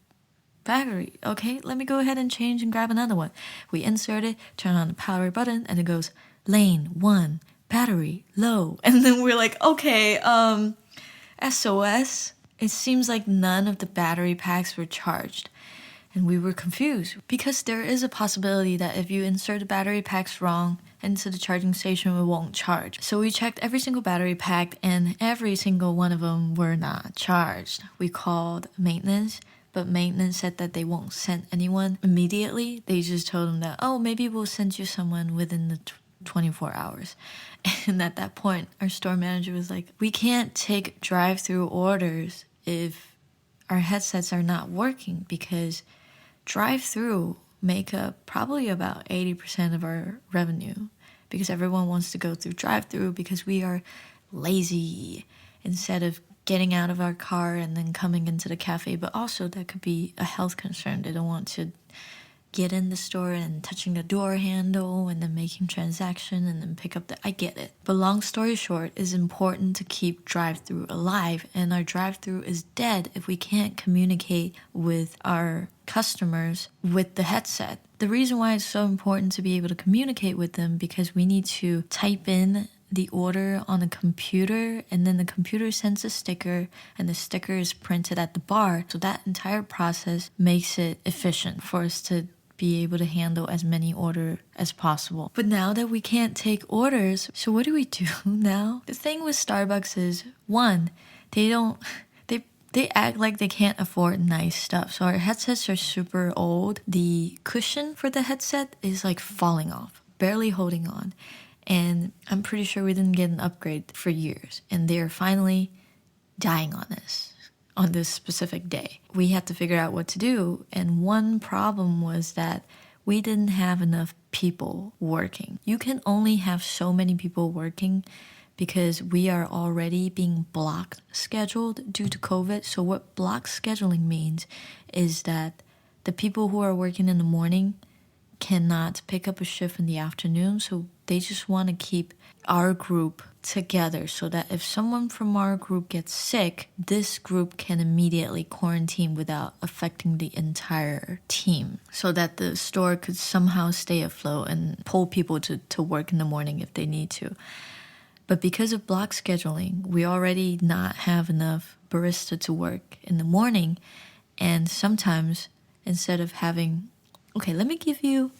battery. Okay, let me go ahead and change and grab another one. We insert it, turn on the power button, and it goes, lane 1, battery low. And then we're like, okay, SOS. It seems like none of the battery packs were charged. And we were confused because there is a possibility that if you insert the battery packs wrong into the charging station, it won't charge. So we checked every single battery pack and every single one of them were not charged. We called maintenance, but maintenance said that they won't send anyone immediately. They just told them that, oh, maybe we'll send you someone within the 24 hours. And at that point, our store manager was like, we can't take drive-through orders if our headsets are not working, because drive-through make up probably about 80% of our revenue, because everyone wants to go through drive-through because we are lazy instead of getting out of our car and then coming into the cafe. But also that could be a health concern. They don't want to get in the store and touching the door handle and then making transaction and then pick up the, I get it. But long story short, it's important to keep drive-through alive, and our drive-through is dead if we can't communicate with our customers with the headset. The reason why it's so important to be able to communicate with them, because we need to type in the order on a computer, and then the computer sends a sticker and the sticker is printed at the bar. So that entire process makes it efficient for us to be able to handle as many orders as possible. But now that we can't take orders, so what do we do now? The thing with Starbucks is, one, they act like they can't afford nice stuff. So our headsets are super old. The cushion for the headset is like falling off, barely holding on. And I'm pretty sure we didn't get an upgrade for years. And they're finally dying on us on this specific day. We had to figure out what to do. And one problem was that we didn't have enough people working. You can only have so many people working because we are already being block scheduled due to COVID. So what block scheduling means is that the people who are working in the morning cannot pick up a shift in the afternoon. So they just want to keep our group together so that if someone from our group gets sick, this group can immediately quarantine without affecting the entire team, so that the store could somehow stay afloat and pull people to work in the morning if they need to. But because of block scheduling, we already not have enough barista to work in the morning. And sometimes instead of having, okay, let me give you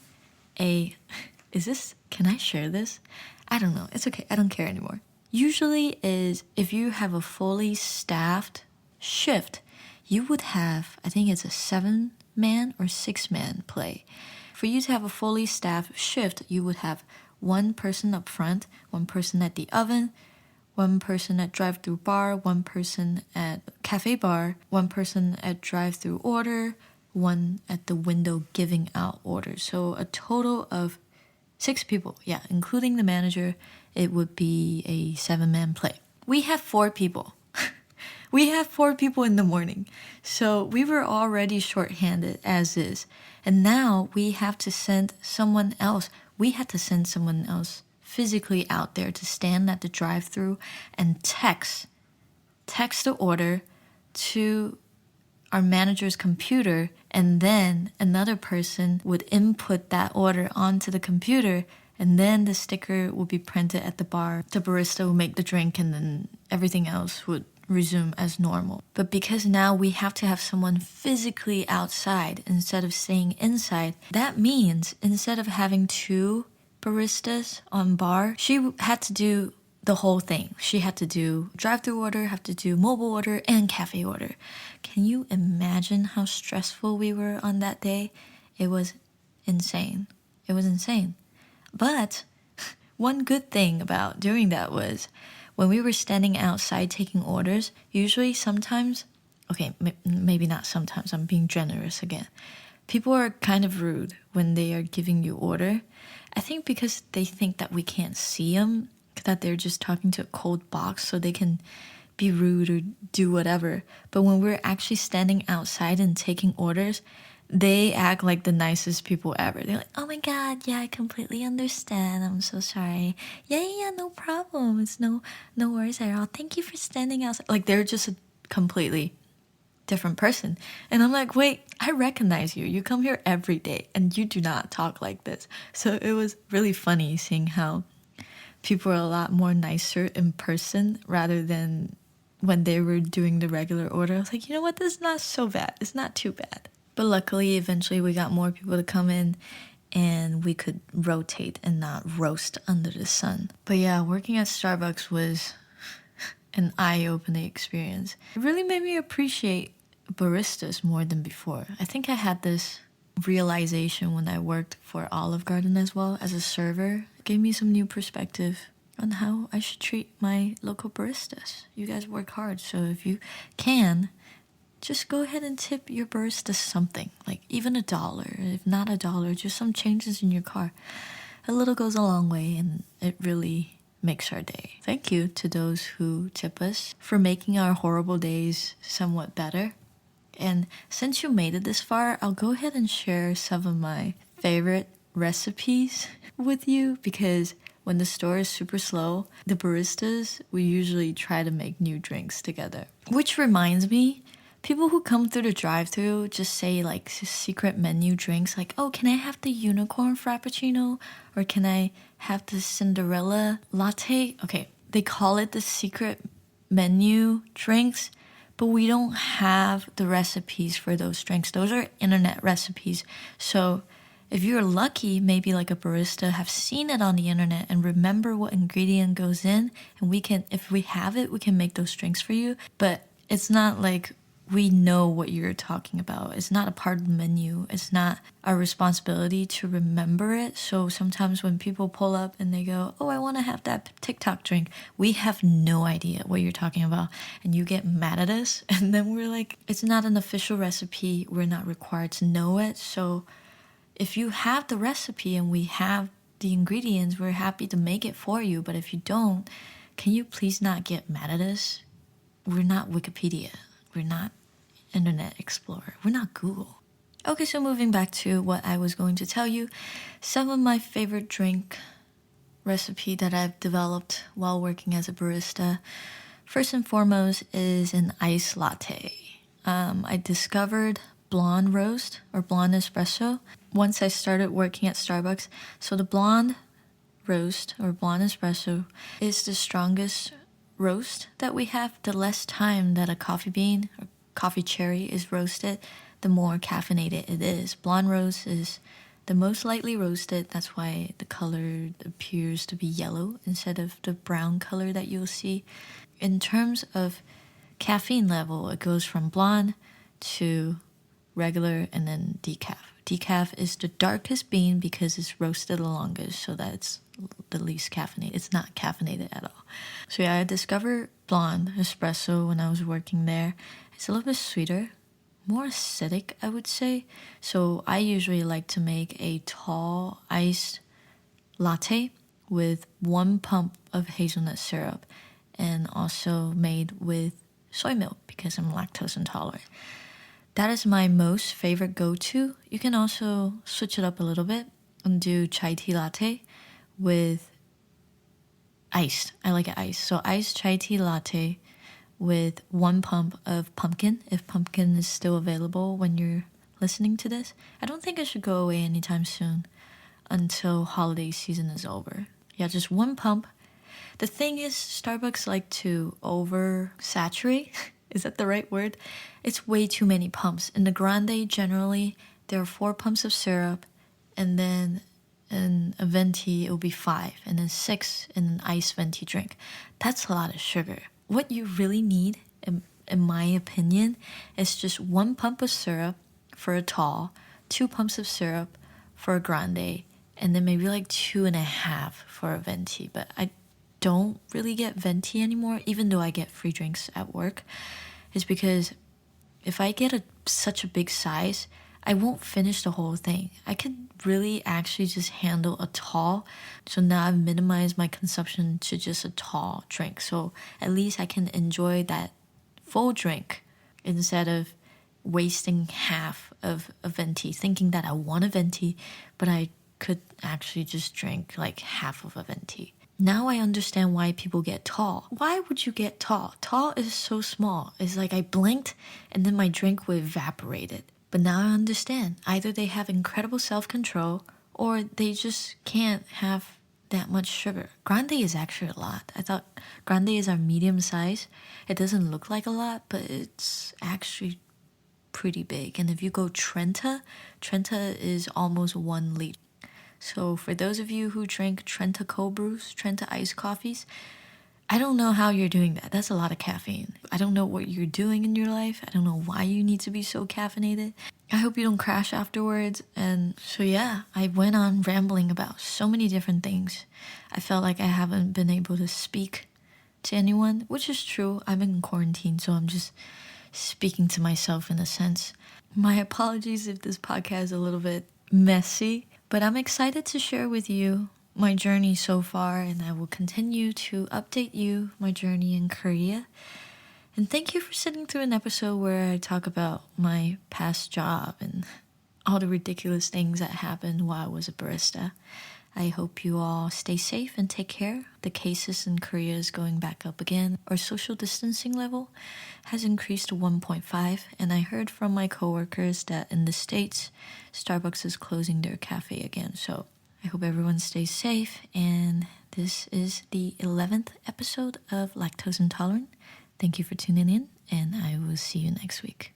can I share this? I don't know. It's okay. I don't care anymore. Usually is if you have a fully staffed shift, you would have, I think it's a 7-man or 6-man play. For you to have a fully staffed shift, you would have one person up front, one person at the oven, one person at drive-thru bar, one person at cafe bar, one person at drive-thru order, one at the window giving out orders. So a total of 6 people, yeah, including the manager. It would be a 7-man play. We have 4 people. We have 4 people in the morning. So we were already shorthanded as is. And now we have to send someone else. We had to send someone else physically out there to stand at the drive-thru and text the order to our manager's computer, and then another person would input that order onto the computer, and then the sticker would be printed at the bar. The barista would make the drink, and then everything else would resume as normal. But because now we have to have someone physically outside instead of staying inside, that means instead of having 2 baristas on bar, she had to do the whole thing. She had to do drive-thru order, have to do mobile order, and cafe order. Can you imagine how stressful we were on that day? It was insane. It was insane. But one good thing about doing that was when we were standing outside taking orders, usually sometimes, okay, maybe not sometimes, I'm being generous again. People are kind of rude when they are giving you order. I think because they think that we can't see them, that they're just talking to a cold box so they can be rude or do whatever. But when we're actually standing outside and taking orders, they act like the nicest people ever. They're like, oh my God, yeah, I completely understand. I'm so sorry. Yeah, no problem. It's no worries at all. Thank you for standing outside. Like they're just a completely different person. And I'm like, wait, I recognize you. You come here every day and you do not talk like this. So it was really funny seeing how people are a lot more nicer in person rather than when they were doing the regular order. I was like, you know what? This is not so bad. It's not too bad. But luckily, eventually we got more people to come in and we could rotate and not roast under the sun. But yeah, working at Starbucks was an eye-opening experience. It really made me appreciate baristas more than before. I think I had this realization when I worked for Olive Garden as well as a server. It gave me some new perspective on how I should treat my local baristas. You guys work hard, so if you can, just go ahead and tip your barista something, like even $1. If not $1, just some changes in your car. A little goes a long way, and it really makes our day. Thank you to those who tip us for making our horrible days somewhat better. And since you made it this far, I'll go ahead and share some of my favorite recipes with you, because when the store is super slow, the baristas, we usually try to make new drinks together. Which reminds me, people who come through the drive-thru just say like secret menu drinks like, oh, can I have the unicorn frappuccino? Or can I have the Cinderella latte? Okay, they call it the secret menu drinks, but we don't have the recipes for those drinks. Those are internet recipes. So if you're lucky, maybe like a barista have seen it on the internet and remember what ingredient goes in, and we can, if we have it, we can make those drinks for you. But it's not like we know what you're talking about. It's not a part of the menu. It's not our responsibility to remember it. So sometimes when people pull up and they go, oh, I want to have that TikTok drink, we have no idea what you're talking about. And you get mad at us. And then we're like, it's not an official recipe. We're not required to know it. So if you have the recipe and we have the ingredients, we're happy to make it for you. But if you don't, can you please not get mad at us? We're not Wikipedia. We're not Internet Explorer. We're not Google. Okay, so moving back to what I was going to tell you, some of my favorite drink recipe that I've developed while working as a barista, first and foremost, is an iced latte. I discovered blonde roast or blonde espresso once I started working at Starbucks. So the blonde roast or blonde espresso is the strongest roast that we have. The less time that a coffee bean or coffee cherry is roasted, the more caffeinated it is. Blonde roast is the most lightly roasted. That's why the color appears to be yellow instead of the brown color that you'll see. In terms of caffeine level, it goes from blonde to regular and then decaf. Decaf is the darkest bean because it's roasted the longest, so that's the least caffeinated. It's not caffeinated at all. So yeah, I discovered blonde espresso when I was working there. It's a little bit sweeter, more acidic, I would say. So I usually like to make a tall iced latte with 1 pump of hazelnut syrup and also made with soy milk because I'm lactose intolerant. That is my most favorite go-to. You can also switch it up a little bit and do chai tea latte with iced. I like it iced. So iced chai tea latte with 1 pump of pumpkin, if pumpkin is still available when you're listening to this. I don't think it should go away anytime soon until holiday season is over. Yeah, just 1 pump. The thing is, Starbucks like to oversaturate. Is that the right word? It's way too many pumps. In the grande, generally, there are 4 pumps of syrup, and then in a venti, it will be 5, and then 6 in an iced venti drink. That's a lot of sugar. What you really need, in my opinion, is just 1 pump of syrup for a tall, 2 pumps of syrup for a grande, and then maybe like 2.5 for a venti. But I don't really get venti anymore, even though I get free drinks at work, is because if I get such a big size, I won't finish the whole thing. I could really actually just handle a tall. So now I've minimized my consumption to just a tall drink. So at least I can enjoy that full drink instead of wasting half of a venti, thinking that I want a venti, but I could actually just drink like half of a venti. Now I understand why people get tall. Why would you get tall? Tall is so small. It's like I blinked and then my drink would evaporate. But now I understand. Either they have incredible self-control or they just can't have that much sugar. Grande is actually a lot. I thought grande is our medium size. It doesn't look like a lot, but it's actually pretty big. And if you go Trenta is almost 1 liter. So for those of you who drink Trenta cold brews, Trenta iced coffees, I don't know how you're doing that. That's a lot of caffeine. I don't know what you're doing in your life. I don't know why you need to be so caffeinated. I hope you don't crash afterwards. And so yeah, I went on rambling about so many different things. I felt like I haven't been able to speak to anyone, which is true. I'm in quarantine, so I'm just speaking to myself in a sense. My apologies if this podcast is a little bit messy, but I'm excited to share with you my journey so far, and I will continue to update you my journey in Korea. And thank you for sitting through an episode where I talk about my past job and all the ridiculous things that happened while I was a barista. I hope you all stay safe and take care. The cases in Korea is going back up again. Our social distancing level has increased to 1.5, and I heard from my coworkers that in the States, Starbucks is closing their cafe again. So I hope everyone stays safe, and this is the 11th episode of Lactose Intolerant. Thank you for tuning in, and I will see you next week.